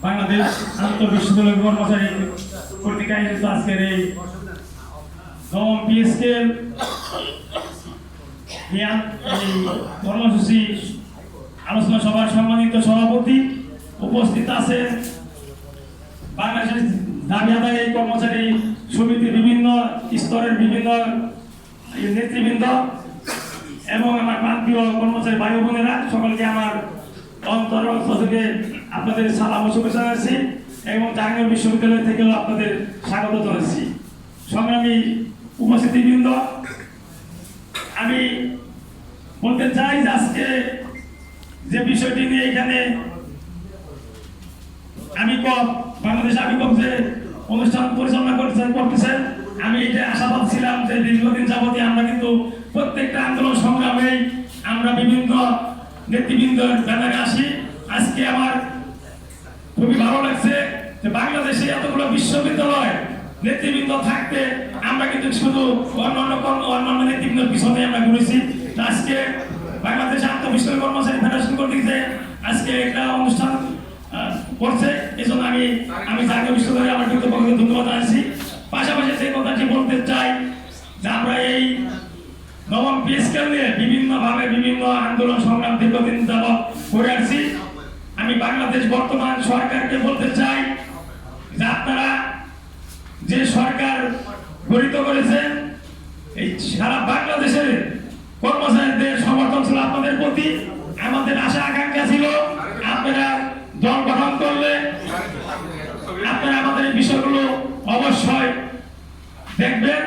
বাংলাদেশ আন্তঃবিশ্ববিদ্যালয় কর্মচারী কর্তৃক আয়োজিত আজকের এই নবম পিএসকেল কর্মসূচি আলোচনা সভার সম্মানিত সভাপতি উপস্থিত আছেন বাংলাদেশের দাবি আদায় কর্মচারী সমিতির বিভিন্ন স্তরের বিভিন্ন নেতৃবৃন্দ এবং আমার প্রান্তীয় কর্মচারী ভাই বোনেরা সকলকে আমার অন্তর থেকে আপনাদের সালাম ও শুভেচ্ছা জানাচ্ছি এবং জাহাঙ্গীরনগর বিশ্ববিদ্যালয় থেকেও আপনাদের স্বাগত জানাচ্ছি। সংগ্রামী উপস্থিতিবৃন্দ, আমি বলতে চাই যে আজকে যে বিষয়টি নিয়ে এখানে বাংলাদেশ আবিকপ যে অনুষ্ঠান পরিচালনা করতেছেন, আমি এটা আশাবাদ ছিলাম যে দীর্ঘদিন যাবতীয় আমরা কিন্তু প্রত্যেকটা আন্দোলন সংগ্রামে আমরা বিভিন্ন নেতৃবৃন্দের ব্যানারে আসি। আজকে আমার খুবই ভালো লাগছে যে বাংলাদেশে এতগুলো বিশ্ববিদ্যালয় নেতৃবৃন্দ থাকতে আমরা কিন্তু শুধু অন্যান্য নেতৃবৃন্দের পিছনে আমরা ঘুরেছি। আজকে বাংলাদেশ আন্তঃবিশ্ববিদ্যালয় কর্মচারী ফেডারেশন কর্তৃক আজকে একটা অনুষ্ঠান করছে, এই জন্য আমি জাতীয় বিশ্ববিদ্যালয়ে আমার কৃতজ্ঞতা ধন্যবাদ জানাচ্ছি। পাশাপাশি সেই কথাটি বলতে চাই যে আমরা এই নবম পিএসকেল নিয়ে বিভিন্নভাবে বিভিন্ন আন্দোলন সংগ্রাম দীর্ঘদিন যাবৎ করে আসছি। আমি বাংলাদেশ বর্তমান সরকারকে বলতে চাই যে আপনারা যে সরকার গঠিত করেছেন, এই সারা বাংলাদেশের কর্মচারীদের সমর্থন ছিল আপনাদের প্রতি। আমাদের আশা আকাঙ্ক্ষা ছিল আপনারা দল গঠন করলে আপনারা আমাদের এই বিষয়গুলো অবশ্যই দেখবেন